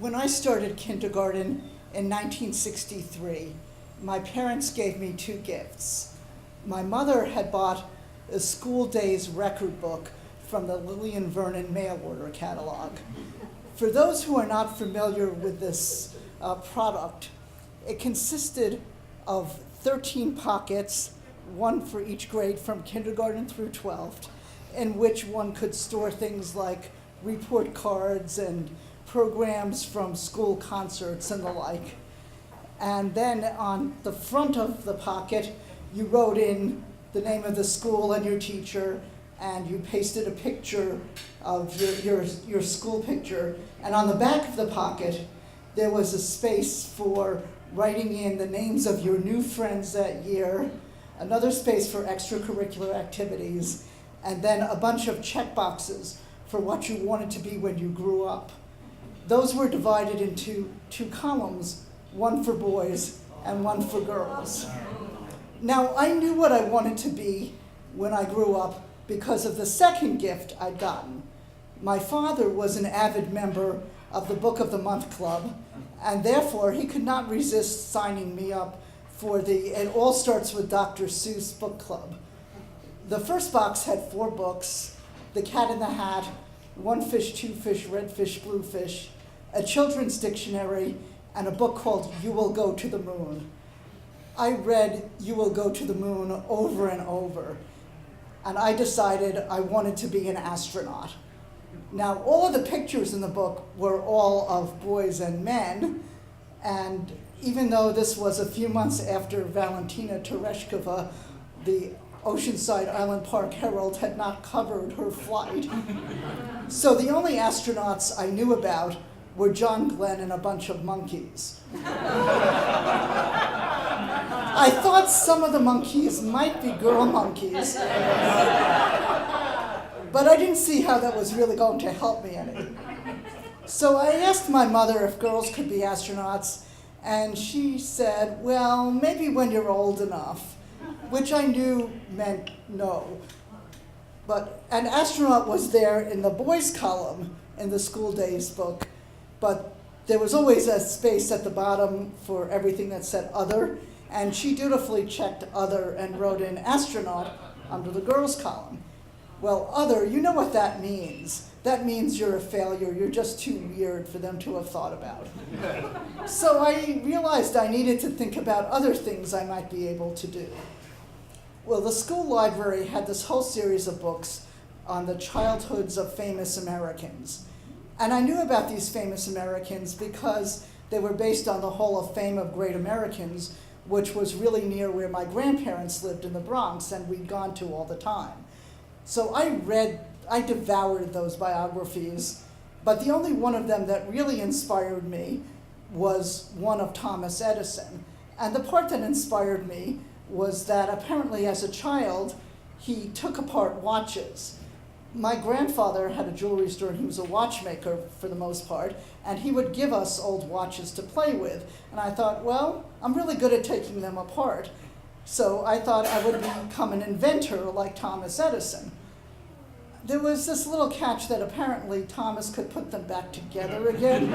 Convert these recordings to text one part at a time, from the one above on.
When I started kindergarten in 1963, my parents gave me two gifts. My mother had bought a school days record book from the Lillian Vernon mail order catalog. For those who are not familiar with this product, it consisted of 13 pockets, one for each grade from kindergarten through 12th, in which one could store things like report cards and programs from school concerts and the like. And then on the front of the pocket, you wrote in the name of the school and your teacher, and you pasted a picture of your school picture. And on the back of the pocket, there was a space for writing in the names of your new friends that year, another space for extracurricular activities, and then a bunch of check boxes for what you wanted to be when you grew up. Those were divided into two columns, one for boys and one for girls. Now, I knew what I wanted to be when I grew up because of the second gift I'd gotten. My father was an avid member of the Book of the Month Club, and therefore he could not resist signing me up for the It All Starts with Dr. Seuss book club. The first box had 4 books: The Cat in the Hat, One Fish, Two Fish, Red Fish, Blue Fish, a children's dictionary, and a book called You Will Go to the Moon. I read You Will Go to the Moon over and over, and I decided I wanted to be an astronaut. Now, all of the pictures in the book were all of boys and men, and even though this was a few months after Valentina Tereshkova, the Oceanside Island Park Herald had not covered her flight. So the only astronauts I knew about were John Glenn and a bunch of monkeys. I thought some of the monkeys might be girl monkeys, but I didn't see how that was really going to help me any. So I asked my mother if girls could be astronauts, and she said, well, maybe when you're old enough, which I knew meant no. But an astronaut was there in the boys column in the school days book, but there was always a space at the bottom for everything that said other, and she dutifully checked other and wrote in astronaut under the girls column. Well, other, you know what that means. That means you're a failure. You're just too weird for them to have thought about. So I realized I needed to think about other things I might be able to do. Well, the school library had this whole series of books on the childhoods of famous Americans. And I knew about these famous Americans because they were based on the Hall of Fame of Great Americans, which was really near where my grandparents lived in the Bronx, and we'd gone to all the time. So I devoured those biographies, but the only one of them that really inspired me was one of Thomas Edison. And the part that inspired me was that apparently as a child, he took apart watches. My grandfather had a jewelry store, and he was a watchmaker for the most part, and he would give us old watches to play with. And I thought, well, I'm really good at taking them apart. So I thought I would become an inventor like Thomas Edison. There was this little catch that apparently Thomas could put them back together again,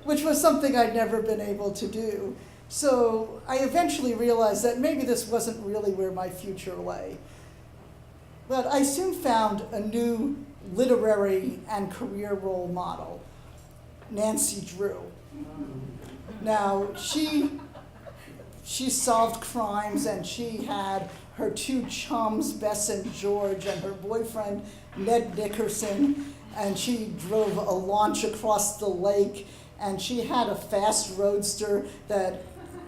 which was something I'd never been able to do. So I eventually realized that maybe this wasn't really where my future lay. But I soon found a new literary and career role model, Nancy Drew. Now, she solved crimes, and she had her 2 chums, Bess and George, and her boyfriend, Ned Nickerson, and she drove a launch across the lake, and she had a fast roadster that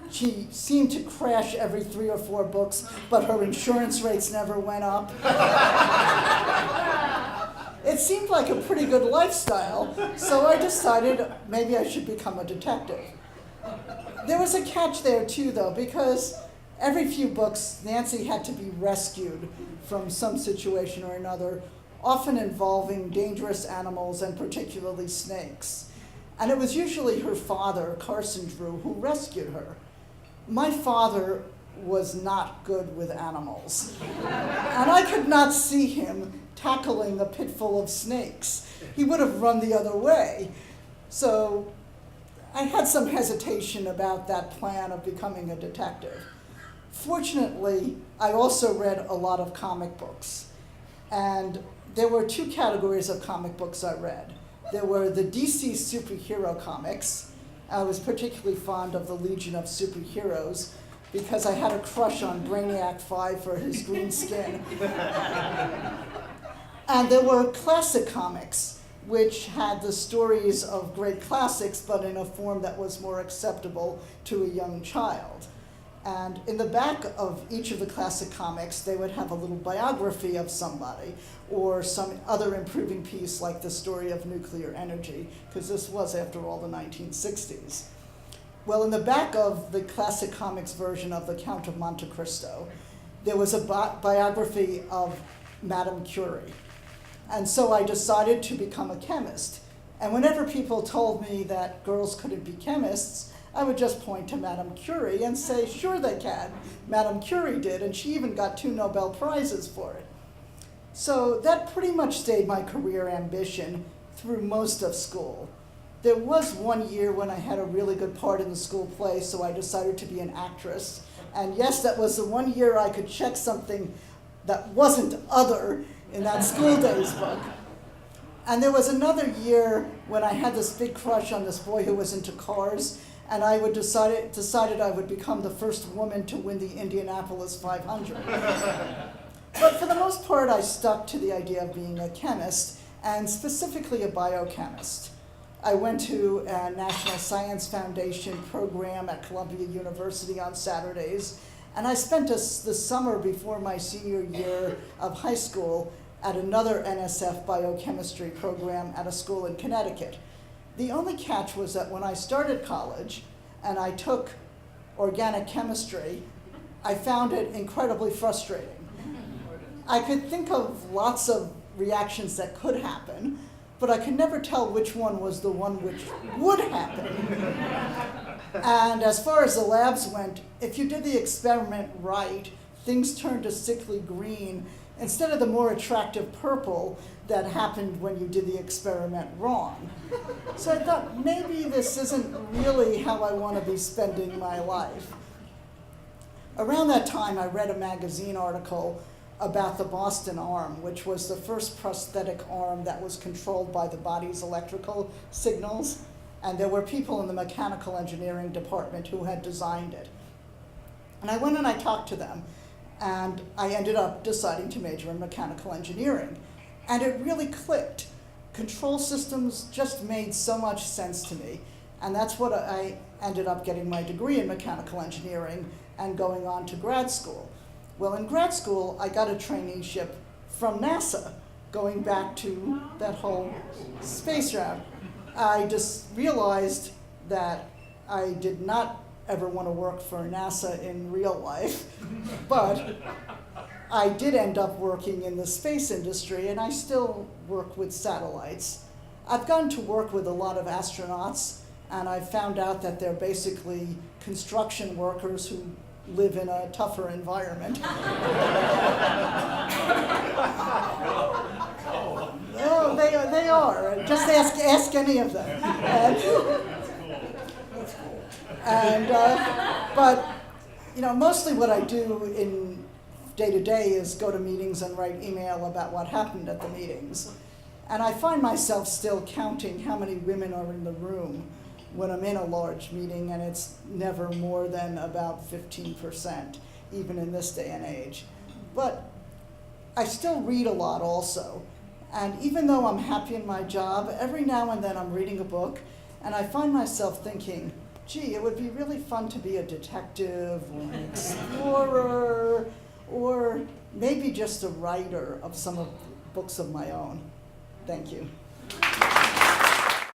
she seemed to crash every 3 or 4 books, but her insurance rates never went up. It seemed like a pretty good lifestyle, so I decided maybe I should become a detective. There was a catch there too, though, because every few books, Nancy had to be rescued from some situation or another, often involving dangerous animals and particularly snakes. And it was usually her father, Carson Drew, who rescued her. My father was not good with animals, and I could not see him tackling a pit full of snakes. He would have run the other way. So I had some hesitation about that plan of becoming a detective. Fortunately, I also read a lot of comic books. And there were two categories of comic books I read. There were the DC superhero comics. I was particularly fond of the Legion of Superheroes because I had a crush on Brainiac 5 for his green skin. And there were classic comics, which had the stories of great classics, but in a form that was more acceptable to a young child. And in the back of each of the classic comics, they would have a little biography of somebody, or some other improving piece like the story of nuclear energy, because this was, after all, the 1960s. Well, in the back of the classic comics version of The Count of Monte Cristo, there was a biography of Madame Curie. And so I decided to become a chemist. And whenever people told me that girls couldn't be chemists, I would just point to Madame Curie and say, sure they can. Madame Curie did, and she even got 2 Nobel Prizes for it. So that pretty much stayed my career ambition through most of school. There was one year when I had a really good part in the school play, so I decided to be an actress. And yes, that was the one year I could check something that wasn't other in that school days book. And there was another year when I had this big crush on this boy who was into cars, and I decided I would become the first woman to win the Indianapolis 500. But for the most part, I stuck to the idea of being a chemist, and specifically a biochemist. I went to a National Science Foundation program at Columbia University on Saturdays, and I spent the summer before my senior year of high school at another NSF biochemistry program at a school in Connecticut. The only catch was that when I started college and I took organic chemistry, I found it incredibly frustrating. I could think of lots of reactions that could happen, but I could never tell which one was the one which would happen. And as far as the labs went, if you did the experiment right, things turned a sickly green instead of the more attractive purple that happened when you did the experiment wrong. So I thought, maybe this isn't really how I want to be spending my life. Around that time, I read a magazine article about the Boston arm, which was the first prosthetic arm that was controlled by the body's electrical signals. And there were people in the mechanical engineering department who had designed it. And I went and I talked to them, and I ended up deciding to major in mechanical engineering. And it really clicked. Control systems just made so much sense to me. And that's what I ended up getting my degree in mechanical engineering and going on to grad school. Well, in grad school, I got a traineeship from NASA, going back to that whole space route. I just realized that I did not ever want to work for NASA in real life, but I did end up working in the space industry, and I still work with satellites. I've gotten to work with a lot of astronauts, and I've found out that they're basically construction workers who live in a tougher environment. No, they are. Just ask any of them. But mostly what I do in day-to-day is go to meetings and write email about what happened at the meetings. And I find myself still counting how many women are in the room when I'm in a large meeting, and it's never more than about 15%, even in this day and age. But I still read a lot also. And even though I'm happy in my job, every now and then I'm reading a book, and I find myself thinking, gee, it would be really fun to be a detective or an explorer, or maybe just a writer of some of books of my own. Thank you.